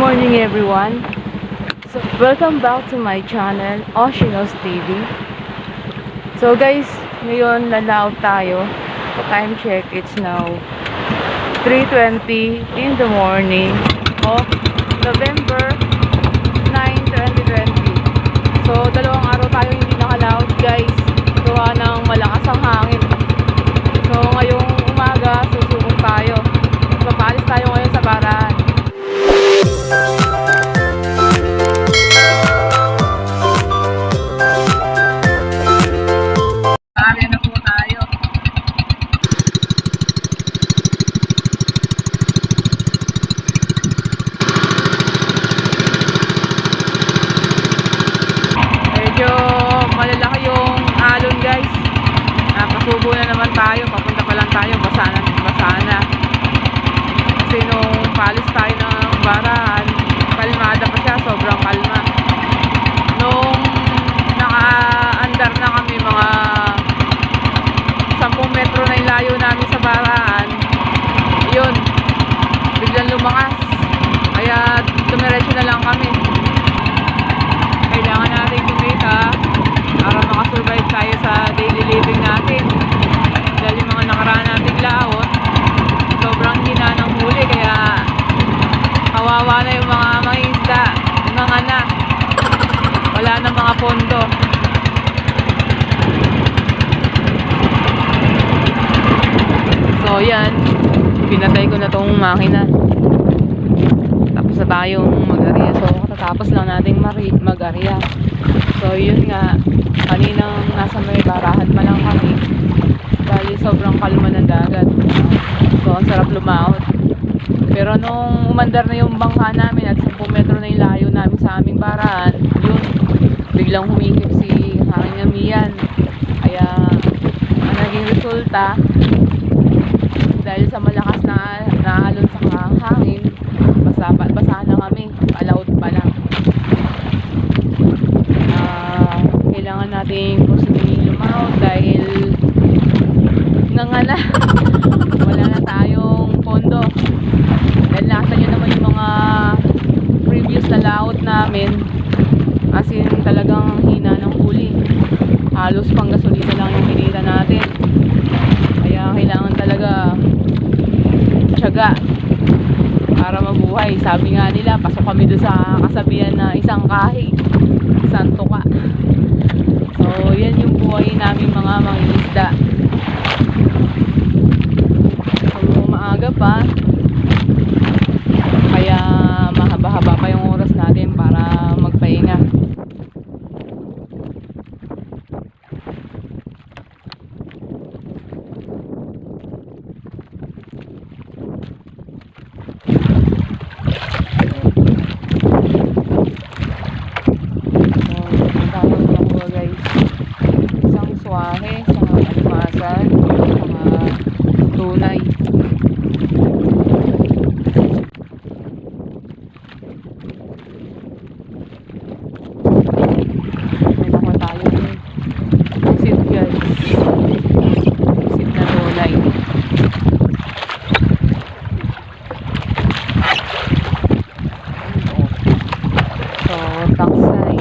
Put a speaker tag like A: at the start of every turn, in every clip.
A: morning everyone. So welcome back to my channel, Oshinos TV. So guys, ngayon lalaot tayo. So time check, it's now 3:20 in the morning of November 9, 2020. So dalawang araw tayo hindi nakalaot guys. Gawa ng malakas ang hangin. So ngayong umaga, susubok tayo. Papalis tayo ngayon sa Barahan. Pare na po tayo. Medyo malalaki yung alon guys. Nakasubo na naman tayo. Papunta pa lang tayo. Basa na. Kasi nung palis tayo ng Barahan, kalmada pa siya. Sobrang kalma. Nung naka-andar na kami mga 10 metro na yung layo namin sa Barahan, yun, biglang lumakas. Kaya dumiretso na lang kami. Kailangan natin kumita para makasurvive tayo sa daily living natin. Dahil yung mga nakaraan nating laot, sobrang hina ng huli. Kaya kawawa na yung mga mangingisda, mga na wala na mga pondo. So yan, pinatay ko na tong makina. Tapos na tayong mag-area. So katatapos lang nating mag-area. So yun nga, kaninang nasa may Barahan pa lang kami. Dahil sobrang kalma ng dagat. So ang sarap lumaot. Pero nung umandar na yung bangka namin at 10 metro na yung layo namin sa aming Barahan, yun, biglang humihip si hangin amiyan. Kaya ang naging resulta, dahil sa malakas na alon sa hangin, basa na kami, palaot pa lang. Kailangan nating pursiguin lumaot dahil nangala. Wala na tayong pondo. Dahil nasa nyo naman yung mga previous na laot namin, as in talagang hina ng huli. Halos pang gasolina lang yung kinita natin. Kaya kailangan talaga tiyaga para mabuhay. Sabi nga nila, pasok kami doon sa kasabihan na isang kahig, isang tuka. So yan yung buhay namin mga mangingisda. So maaga pa, kaya mahaba-haba pa yung oras natin para magpahinga. Swahe, sa alimasan, mga tunay. May nakuha tayo din. Sit guys. Sit na tunay. So, taksay.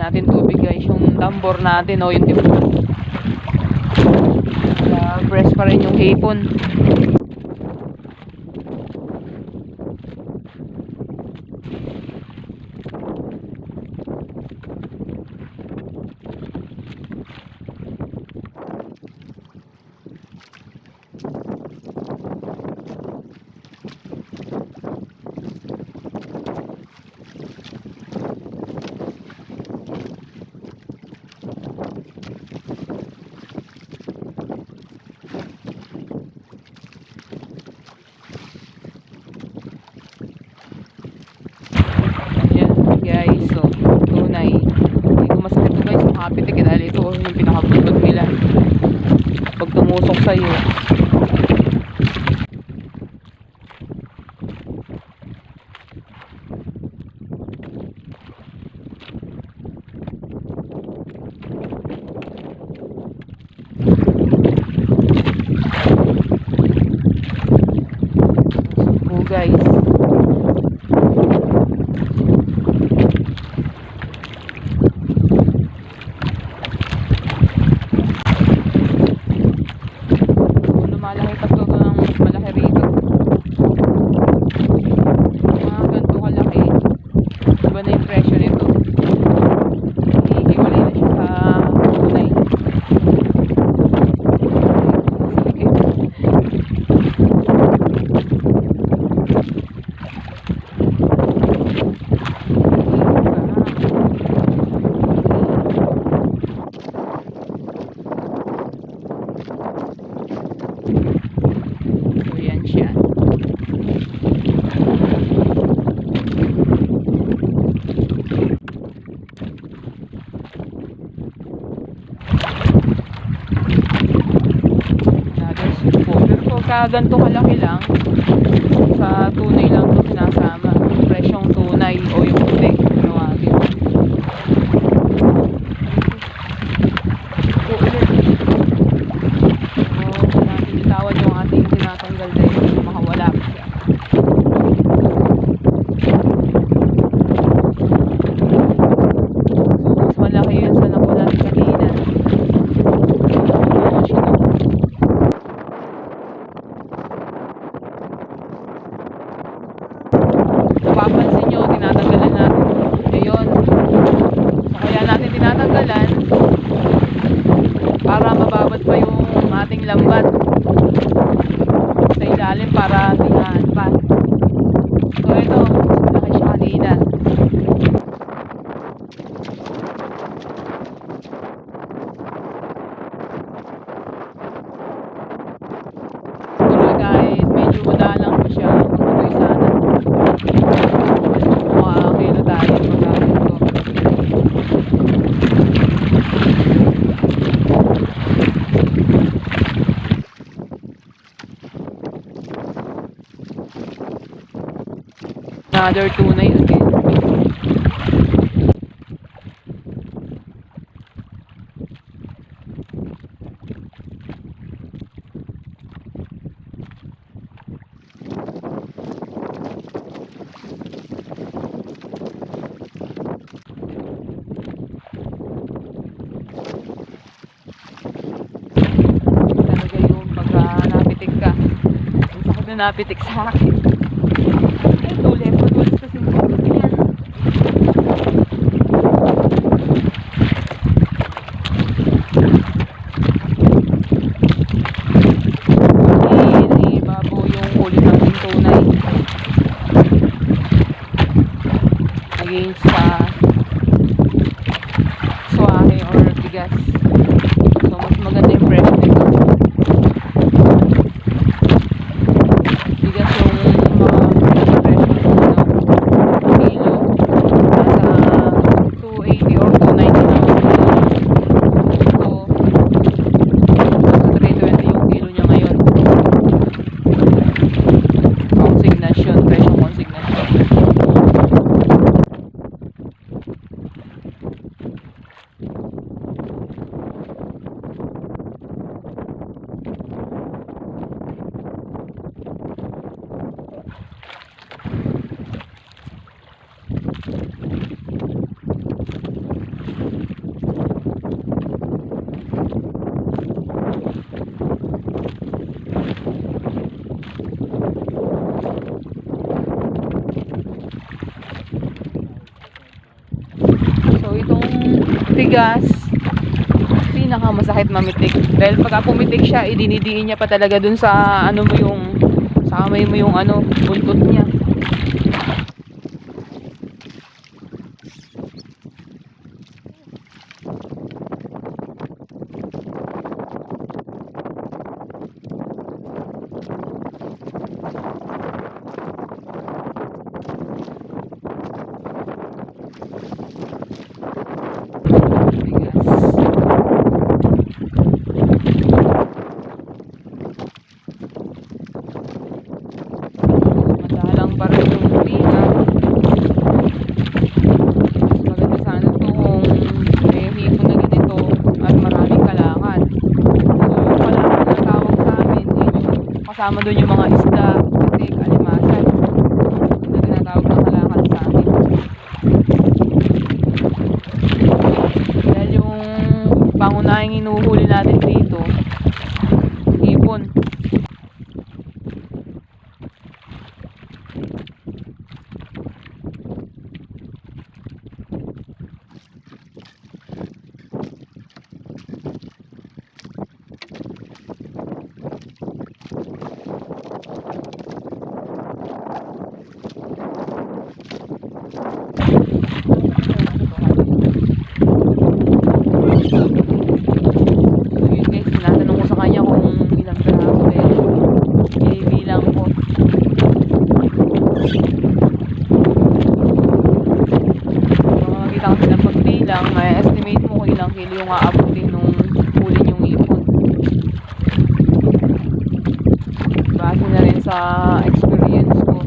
A: natin tubig guys, yung tambor natin o yung timpon. Fresh pa rin yung hipon. Guys, so tunay, hindi ko masakit to guys yung hapitik dahil ito yung pinakabulod nila pag tumusok sa'yo. So guys, lumalaki pa to ng mas malaki rito. Mga ganito kalaki, iba na yung presyo nito. Hihiwalay na siya sa tunay. So yan siya. Pero pagka ganito kalaki lang, sa tunay lang ito sinasama. Presyong tunay o yung puti. Tawagin. Natin itawan yung ating tinatanggal dahil makawala pa siya. So mas malaki yun sa nakuha natin kanina. Papansin nyo, tinatanggalan natin. Ayun. So kaya natin tinatanggalan para mababad pa yung ating lambat sa ilalim para tingnan pa. So ito, mas malaki siya kanina. Tuloy kahit medyo madalang pa siya, tuloy sana. Makakakilo tayo pagkakas ito. Another tunay again. Talaga yung pagka napitik ka. Ang sakit na napitik sa akin. Matulis kasi yung buto yan. Ibabaw yung huli natin tunay against sa swahe or bigas. So mas maganda yung presyo nito. Bigas yung bigas, pinakamasakit mamitik. Dahil pagka pumitik siya, idinidiin niya pa talaga dun sa ano mo yung, sa kamay mo yung ano, buntot niya. Madalang pa rin yung pila. Maganda sana to kung may hipon na ganito at maraming kalakal. So yung kalakal na tawag sa amin, yun yung kasama doon yung mga isda, putik, alimasan. Na tinatawag ng kalakal sa amin. Dahil yung pangunahing inuhuli natin dito, hipon. May estimate mo kung ilang kilo yung aabutin nung huli yung ipon. Base na rin sa experience ko.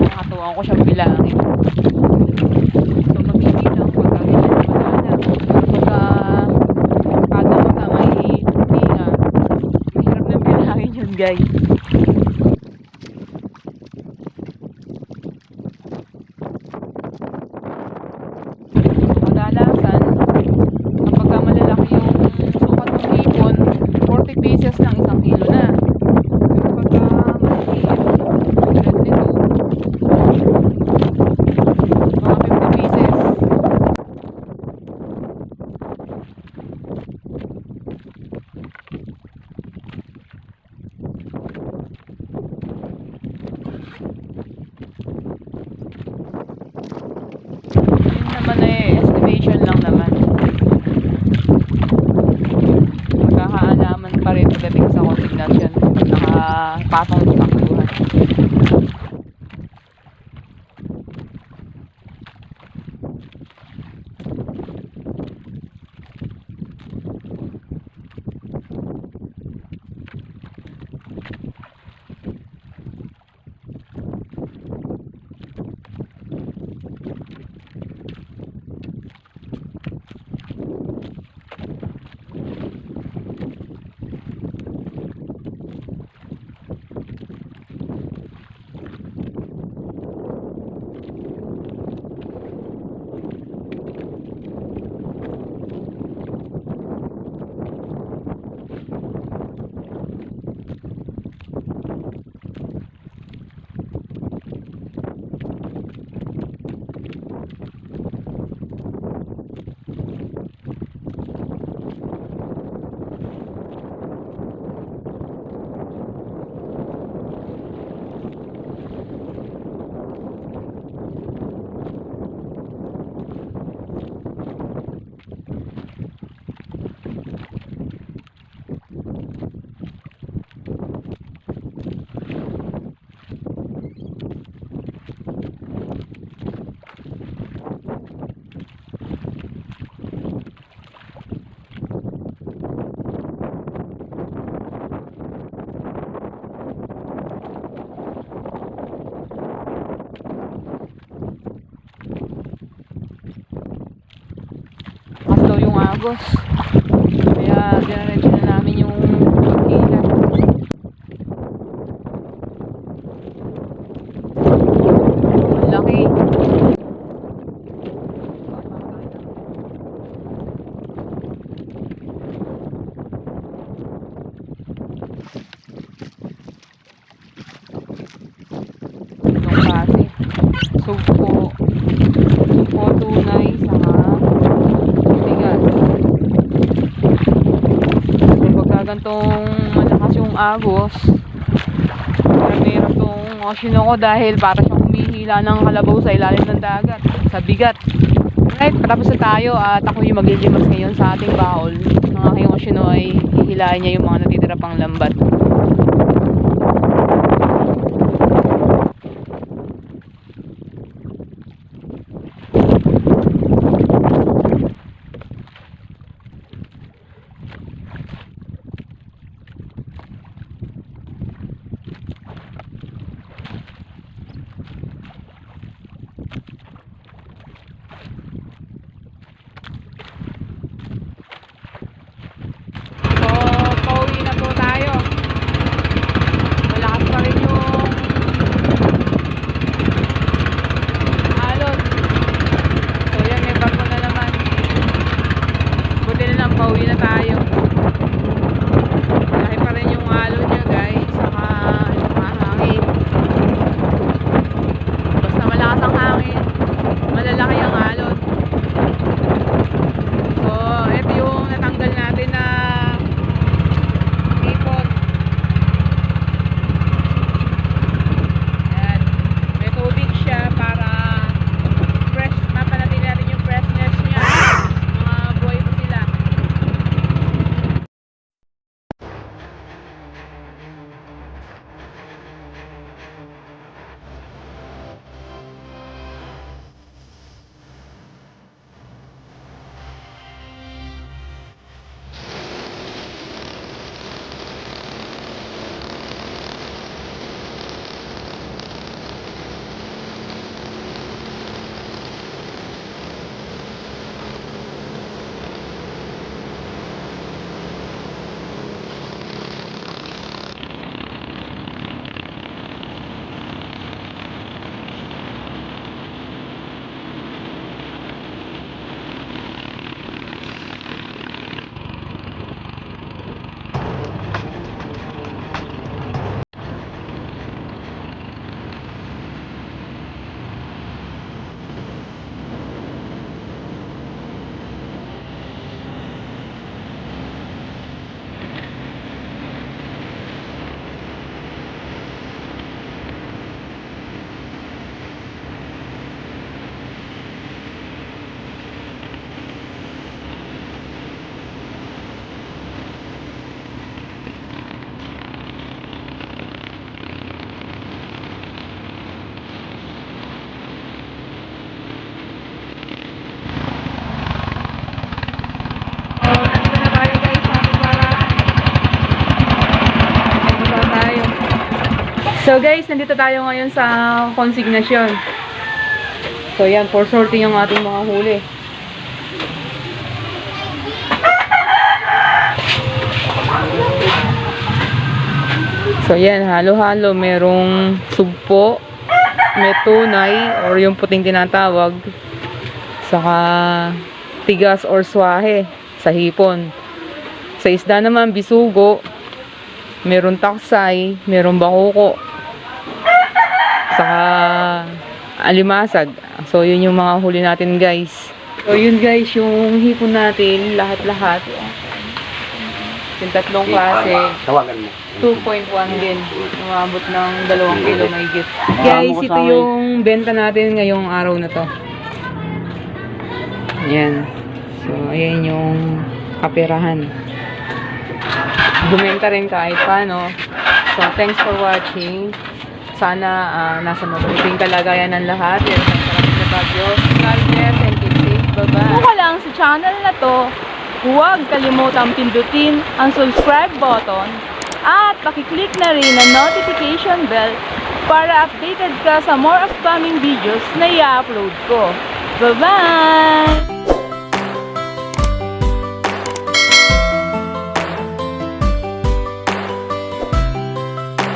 A: Nakatuwa ko siyang bilangin. So magbibilang pagka ganyan madala. Pero pagka kada mata may tinga, mahirap na bilangin yun, guys. Kadalasan, kapag malalaki yung sukat ng hipon, 40 pieces lang isang kilo na. Pero pagka maliit, tulad nito, mga 50 pieces. Yun naman eh, estimation lang naman. Magkakaalaman pa rin pagdating sa consignation. Nakapatong sa takluhan. Daw yung agos. Kaya dinaretso na namin yung pagkila. Laki. Itong klase. Sugpo. tong malakas yung agos. Meron tong Oshinoko dahil para siyang humihila ng kalabaw sa ilalim ng dagat. Sa bigat. Alright, patapos na tayo at ako yung maglilimas ngayon sa ating baol. Ang aking Oshino ay hihilahin niya yung mga natitira pang lambat. Pauwi na tayo. Malaki pa rin yung alon niya guys. Saka yung hangin. Basta malakas ang hangin, malalaki ang alon. So, ito yung natanggal natin na hipon. Ayan. May tubig siya para fresh. Mapanatili natin yung freshness niya. Mga buhay pa sila. So guys, nandito tayo ngayon sa konsignasyon. So yan, for sorting ang ating mga huli. So yan, halo-halo. Merong sugpo, may tunay, or yung puting tinatawag. Saka tigas or swahe sa hipon. Sa isda naman, bisugo. Meron taksay, meron bakuko. Saka alimasag. So yun yung mga huli natin guys. So yun guys, yung hipon natin, lahat-lahat. Yung tatlong klase. 2.1 din. Umabot ng 2 kilo mahigit. Guys, ito yung benta natin ngayong araw na to. Ayan. So ayan yung kaperahan. Bumenta rin kahit paano. So thanks for watching. Sana nasa mabuting kalagayan ng lahat. Yan ang sarap na bagyo. God bless and keep safe. Bye-bye. Kung ka lang sa channel na to, huwag kalimutang pindutin ang subscribe button at pakiclick na rin ang notification bell para updated ka sa more upcoming videos na i-upload ko. Bye-bye!